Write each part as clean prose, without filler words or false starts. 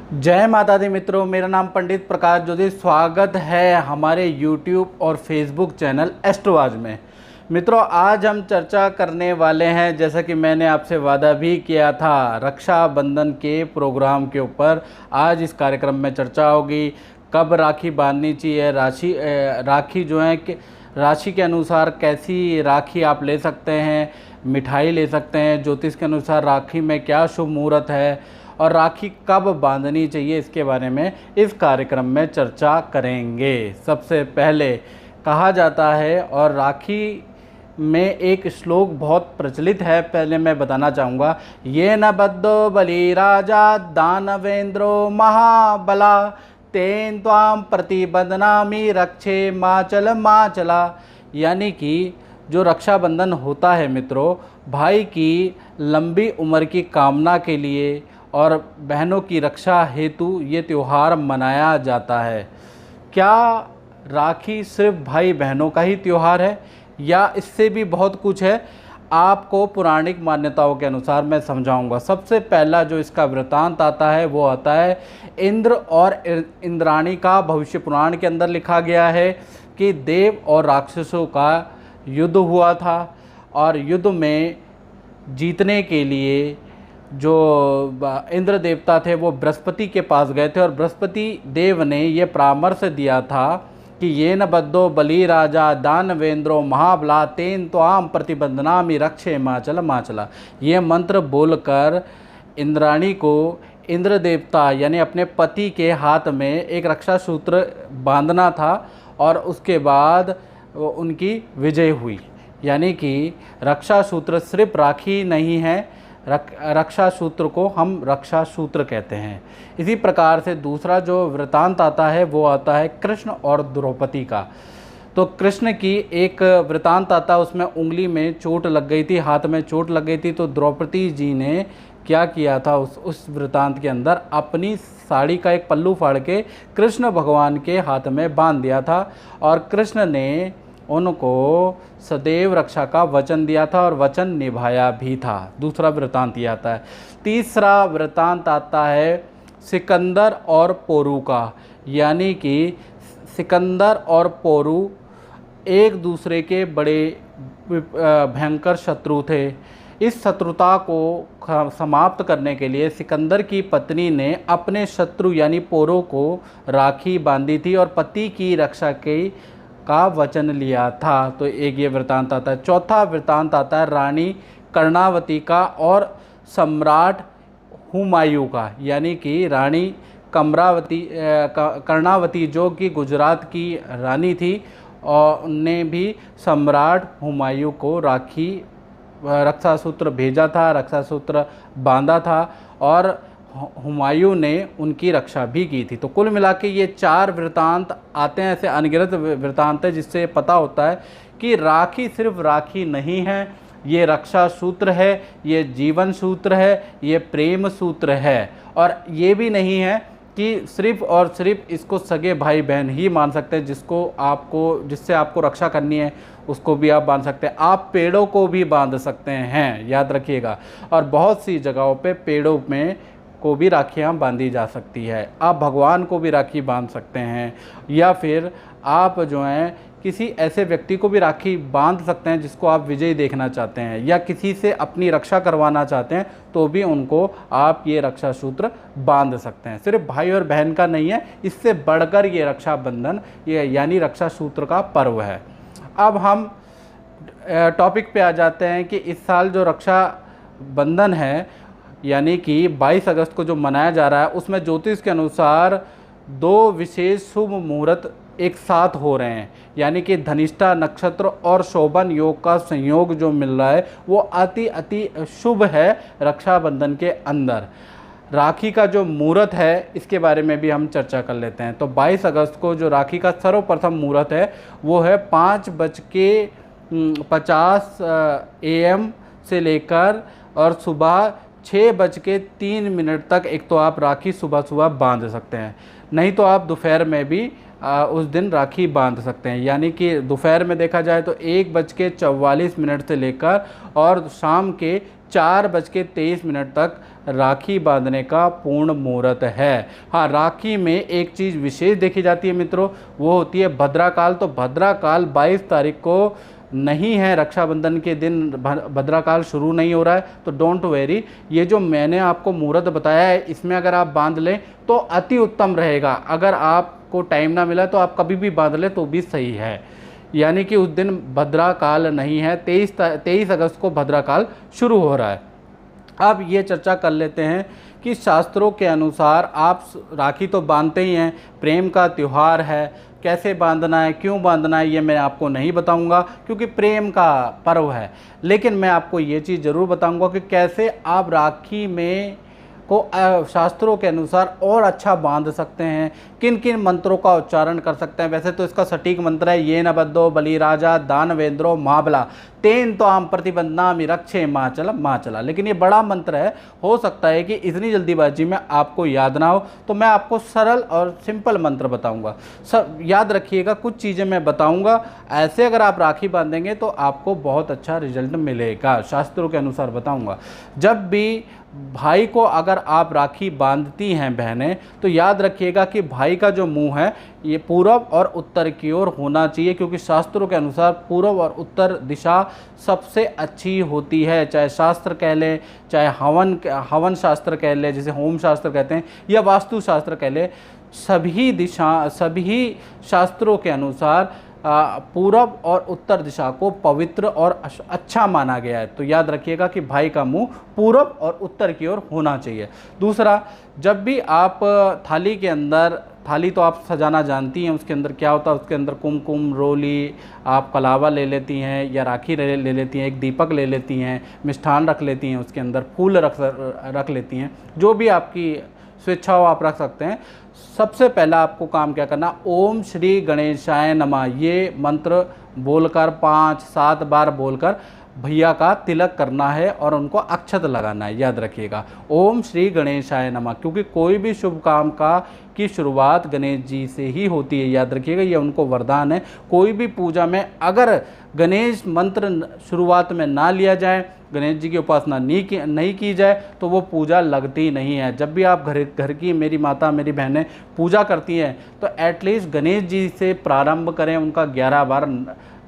जय माता दी मित्रों, मेरा नाम पंडित प्रकाश ज्योति। स्वागत है हमारे YouTube और Facebook चैनल एस्ट्रोवाज में। मित्रों, आज हम चर्चा करने वाले हैं, जैसा कि मैंने आपसे वादा भी किया था, रक्षाबंधन के प्रोग्राम के ऊपर। आज इस कार्यक्रम में चर्चा होगी कब राखी बांधनी चाहिए, राखी जो है कि राशि के अनुसार कैसी राखी आप ले सकते हैं, मिठाई ले सकते हैं, ज्योतिष के अनुसार राखी में क्या शुभ मुहूर्त है और राखी कब बांधनी चाहिए, इसके बारे में इस कार्यक्रम में चर्चा करेंगे। सबसे पहले कहा जाता है, और राखी में एक श्लोक बहुत प्रचलित है, पहले मैं बताना चाहूँगा। ये न बद्धो बलि राजा दानवेंद्रो महाबला तेन त्वाम प्रतिबंधनामि रक्षे माचल माचला। यानी कि जो रक्षाबंधन होता है मित्रों, भाई की लंबी उम्र की कामना के लिए और बहनों की रक्षा हेतु ये त्यौहार मनाया जाता है। क्या राखी सिर्फ भाई बहनों का ही त्यौहार है या इससे भी बहुत कुछ है? आपको पौराणिक मान्यताओं के अनुसार मैं समझाऊंगा। सबसे पहला जो इसका वृतांत आता है वो आता है इंद्र और इंद्राणी का। भविष्य पुराण के अंदर लिखा गया है कि देव और राक्षसों का युद्ध हुआ था, और युद्ध में जीतने के लिए जो इंद्र देवता थे वो बृहस्पति के पास गए थे, और बृहस्पति देव ने ये परामर्श दिया था कि ये न बद्धो बलि राजा दानवेंद्रो महाबला तेन त्वाम प्रतिबंधनामि रक्षे माचल माचला। ये मंत्र बोलकर इंद्राणी को इंद्र देवता यानी अपने पति के हाथ में एक रक्षा सूत्र बांधना था, और उसके बाद उनकी विजय हुई। यानी कि रक्षा सूत्र सिर्फ राखी नहीं है, रक्षा सूत्र को हम रक्षा सूत्र कहते हैं। इसी प्रकार से दूसरा जो वृतांत आता है वो आता है कृष्ण और द्रौपदी का। तो कृष्ण की एक वृतांत आता है, उसमें उंगली में चोट लग गई थी, हाथ में चोट लग गई थी। तो द्रौपदी जी ने क्या किया था, उस वृतांत के अंदर अपनी साड़ी का एक पल्लू फाड़ के कृष्ण भगवान के हाथ में बांध दिया था, और कृष्ण ने उनको सदैव रक्षा का वचन दिया था और वचन निभाया भी था। दूसरा वृतांत ये आता है। तीसरा वृतांत आता है सिकंदर और पोरू का। यानी कि सिकंदर और पोरू एक दूसरे के बड़े भयंकर शत्रु थे। इस शत्रुता को समाप्त करने के लिए सिकंदर की पत्नी ने अपने शत्रु यानी पोरू को राखी बांधी थी और पति की रक्षा का वचन लिया था। तो एक ये वृतांत आता है। चौथा वृतांत आता है रानी कर्णावती का और सम्राट हुमायूं का। यानी कि रानी कर्णावती जो कि गुजरात की रानी थी, और उनने भी सम्राट हुमायूं को रक्षा सूत्र भेजा था, रक्षा सूत्र बांधा था, और हुमायूं ने उनकी रक्षा भी की थी। तो कुल मिला के ये चार वृतांत आते हैं, ऐसे अनगिनत वृतांत है, जिससे पता होता है कि राखी सिर्फ राखी नहीं है, ये रक्षा सूत्र है, ये जीवन सूत्र है, ये प्रेम सूत्र है। और ये भी नहीं है कि सिर्फ और सिर्फ इसको सगे भाई बहन ही मान सकते हैं, जिससे आपको रक्षा करनी है उसको भी आप बांध सकते हैं। आप पेड़ों को भी बांध सकते हैं, याद रखिएगा। और बहुत सी जगहों पे पेड़ों में को भी राखियाँ बांधी जा सकती है। आप भगवान को भी राखी बांध सकते हैं, या फिर आप जो हैं किसी ऐसे व्यक्ति को भी राखी बांध सकते हैं जिसको आप विजयी देखना चाहते हैं, या किसी से अपनी रक्षा करवाना चाहते हैं, तो भी उनको आप ये रक्षा सूत्र बांध सकते हैं। सिर्फ भाई और बहन का नहीं है, इससे बढ़कर ये रक्षाबंधन यानी रक्षा सूत्र का पर्व है। अब हम टॉपिक पे आ जाते हैं कि इस साल जो रक्षाबंधन है यानी कि 22 अगस्त को जो मनाया जा रहा है, उसमें ज्योतिष के अनुसार दो विशेष शुभ मुहूर्त एक साथ हो रहे हैं। यानी कि धनिष्ठा नक्षत्र और शोभन योग का संयोग जो मिल रहा है वो अति शुभ है रक्षाबंधन के अंदर। राखी का जो मुहूर्त है इसके बारे में भी हम चर्चा कर लेते हैं। तो 22 अगस्त को जो राखी का सर्वप्रथम मुहूर्त है वो है 5:50 AM से लेकर और सुबह 6:03 तक। एक तो आप राखी सुबह सुबह बांध सकते हैं, नहीं तो आप दोपहर में भी उस दिन राखी बांध सकते हैं। यानी कि दोपहर में देखा जाए तो 1:44 से लेकर और शाम के 4:23 तक राखी बांधने का पूर्ण मुहूर्त है। हाँ, राखी में एक चीज़ विशेष देखी जाती है मित्रों, वो होती है भद्राकाल। तो भद्राकाल 22 तारीख को नहीं है, रक्षाबंधन के दिन भद्राकाल शुरू नहीं हो रहा है। तो डोंट वेरी, ये जो मैंने आपको मुहूर्त बताया है इसमें अगर आप बांध लें तो अति उत्तम रहेगा। अगर आपको टाइम ना मिला तो आप कभी भी बांध लें तो भी सही है। यानी कि उस दिन भद्राकाल नहीं है, 23 अगस्त को भद्राकाल शुरू हो रहा है। अब ये चर्चा कर लेते हैं कि शास्त्रों के अनुसार आप राखी तो बांधते ही हैं, प्रेम का त्यौहार है, कैसे बांधना है, क्यों बांधना है, ये मैं आपको नहीं बताऊंगा क्योंकि प्रेम का पर्व है। लेकिन मैं आपको ये चीज़ ज़रूर बताऊंगा कि कैसे आप राखी में को शास्त्रों के अनुसार और अच्छा बांध सकते हैं, किन किन मंत्रों का उच्चारण कर सकते हैं। वैसे तो इसका सटीक मंत्र है ये न बद्धो बलिराजा दानवेंद्रो महाबला तेन तो आम प्रतिबंधनामि रक्षे माचला। लेकिन ये बड़ा मंत्र है, हो सकता है कि इतनी जल्दीबाजी में आपको याद ना हो, तो मैं आपको सरल और सिंपल मंत्र बताऊंगा। सब याद रखिएगा, कुछ चीज़ें मैं बताऊंगा, ऐसे अगर आप राखी बांधेंगे तो आपको बहुत अच्छा रिजल्ट मिलेगा। शास्त्रों के अनुसार बताऊंगा। जब भी भाई को अगर आप राखी बांधती हैं बहनें, तो याद रखिएगा कि भाई का जो मुंह है ये पूर्व और उत्तर की ओर होना चाहिए, क्योंकि शास्त्रों के अनुसार पूर्व और उत्तर दिशा सबसे अच्छी होती है। चाहे शास्त्र कह लें, चाहे हवन शास्त्र कह लें, जिसे होम शास्त्र कहते हैं, या वास्तु शास्त्र कह लें, सभी शास्त्रों के अनुसार पूर्व और उत्तर दिशा को पवित्र और अच्छा माना गया है। तो याद रखिएगा कि भाई का मुंह पूर्व और उत्तर की ओर होना चाहिए। दूसरा, जब भी आप थाली के अंदर, थाली तो आप सजाना जानती हैं, उसके अंदर क्या होता है, उसके अंदर कुमकुम, रोली, आप कलावा ले लेती हैं या राखी ले लेती हैं, एक दीपक ले लेती हैं, मिष्ठान रख लेती हैं, उसके अंदर फूल रख लेती हैं, जो भी आपकी स्वेच्छा हो आप रख सकते हैं। सबसे पहला आपको काम क्या करना, ओम श्री गणेशाय नमः ये मंत्र बोलकर 5-7 बार बोलकर भैया का तिलक करना है और उनको अक्षत लगाना है। याद रखिएगा, ओम श्री गणेशाय नमः, क्योंकि कोई भी शुभ काम की शुरुआत गणेश जी से ही होती है। याद रखिएगा, ये उनको वरदान है। कोई भी पूजा में अगर गणेश मंत्र शुरुआत में ना लिया जाए, गणेश जी की उपासना नहीं की जाए, तो वो पूजा लगती नहीं है। जब भी आप घर की मेरी माता, मेरी बहनें पूजा करती हैं, तो एटलीस्ट गणेश जी से प्रारंभ करें, उनका 11 बार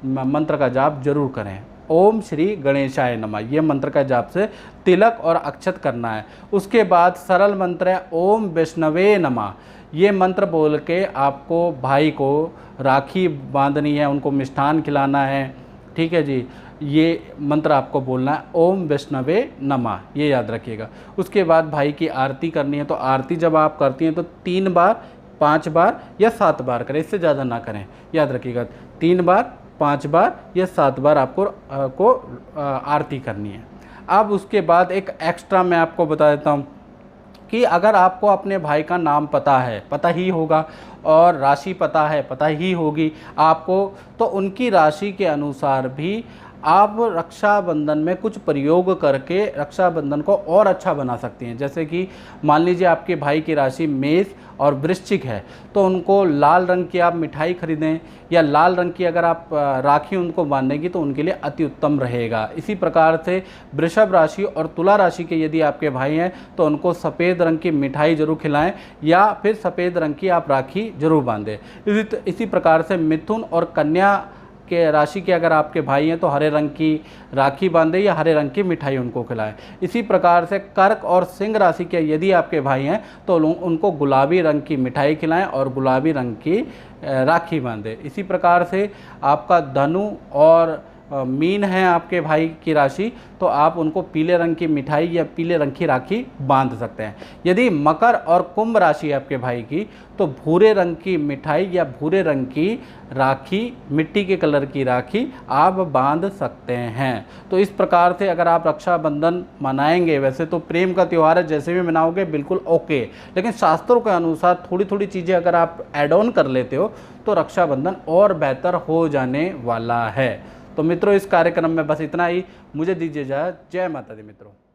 मंत्र का जाप जरूर करें। ओम श्री गणेशाय नमः ये मंत्र का जाप से तिलक और अक्षत करना है। उसके बाद सरल मंत्र है ओम वैष्णवे नमः। ये मंत्र बोल के आपको भाई को राखी बांधनी है, उनको मिष्ठान खिलाना है। ठीक है जी, ये मंत्र आपको बोलना है ओम वैष्णवे नमः, ये याद रखिएगा। उसके बाद भाई की आरती करनी है। तो आरती जब आप करती हैं तो 3 बार, 5 बार या 7 बार करें, इससे ज़्यादा ना करें। याद रखिएगा, 3 बार, 5 बार या 7 बार आपको आरती करनी है। अब उसके बाद एक एक्स्ट्रा मैं आपको बता देता हूँ कि अगर आपको अपने भाई का नाम पता ही होगा और राशि पता ही होगी आपको, तो उनकी राशि के अनुसार भी आप रक्षाबंधन में कुछ प्रयोग करके रक्षाबंधन को और अच्छा बना सकती हैं। जैसे कि मान लीजिए आपके भाई की राशि मेष और वृश्चिक है, तो उनको लाल रंग की आप मिठाई खरीदें, या लाल रंग की अगर आप राखी उनको बांधेंगी तो उनके लिए अति उत्तम रहेगा। इसी प्रकार से वृषभ राशि और तुला राशि के यदि आपके भाई हैं तो उनको सफ़ेद रंग की मिठाई जरूर खिलाएं, या फिर सफ़ेद रंग की आप राखी जरूर बांधें। इसी प्रकार से मिथुन और कन्या के राशि के अगर आपके भाई हैं तो हरे रंग की राखी बांधे या हरे रंग की मिठाई उनको खिलाएं। इसी प्रकार से कर्क और सिंह राशि के यदि आपके भाई हैं तो उनको गुलाबी रंग की मिठाई खिलाएं और गुलाबी रंग की राखी बांधे। इसी प्रकार से आपका धनु और मीन है आपके भाई की राशि, तो आप उनको पीले रंग की मिठाई या पीले रंग की राखी बांध सकते हैं। यदि मकर और कुंभ राशि है आपके भाई की, तो भूरे रंग की मिठाई या भूरे रंग की राखी, मिट्टी के कलर की राखी आप बांध सकते हैं। तो इस प्रकार से अगर आप रक्षाबंधन मनाएंगे, वैसे तो प्रेम का त्यौहार है, जैसे भी मनाओगे बिल्कुल ओके, लेकिन शास्त्रों के अनुसार थोड़ी थोड़ी चीज़ें अगर आप ऐड ऑन कर लेते हो तो रक्षाबंधन और बेहतर हो जाने वाला है। तो मित्रों, इस कार्यक्रम में बस इतना ही। मुझे दीजिए इजाज़त। जय माता दी मित्रों।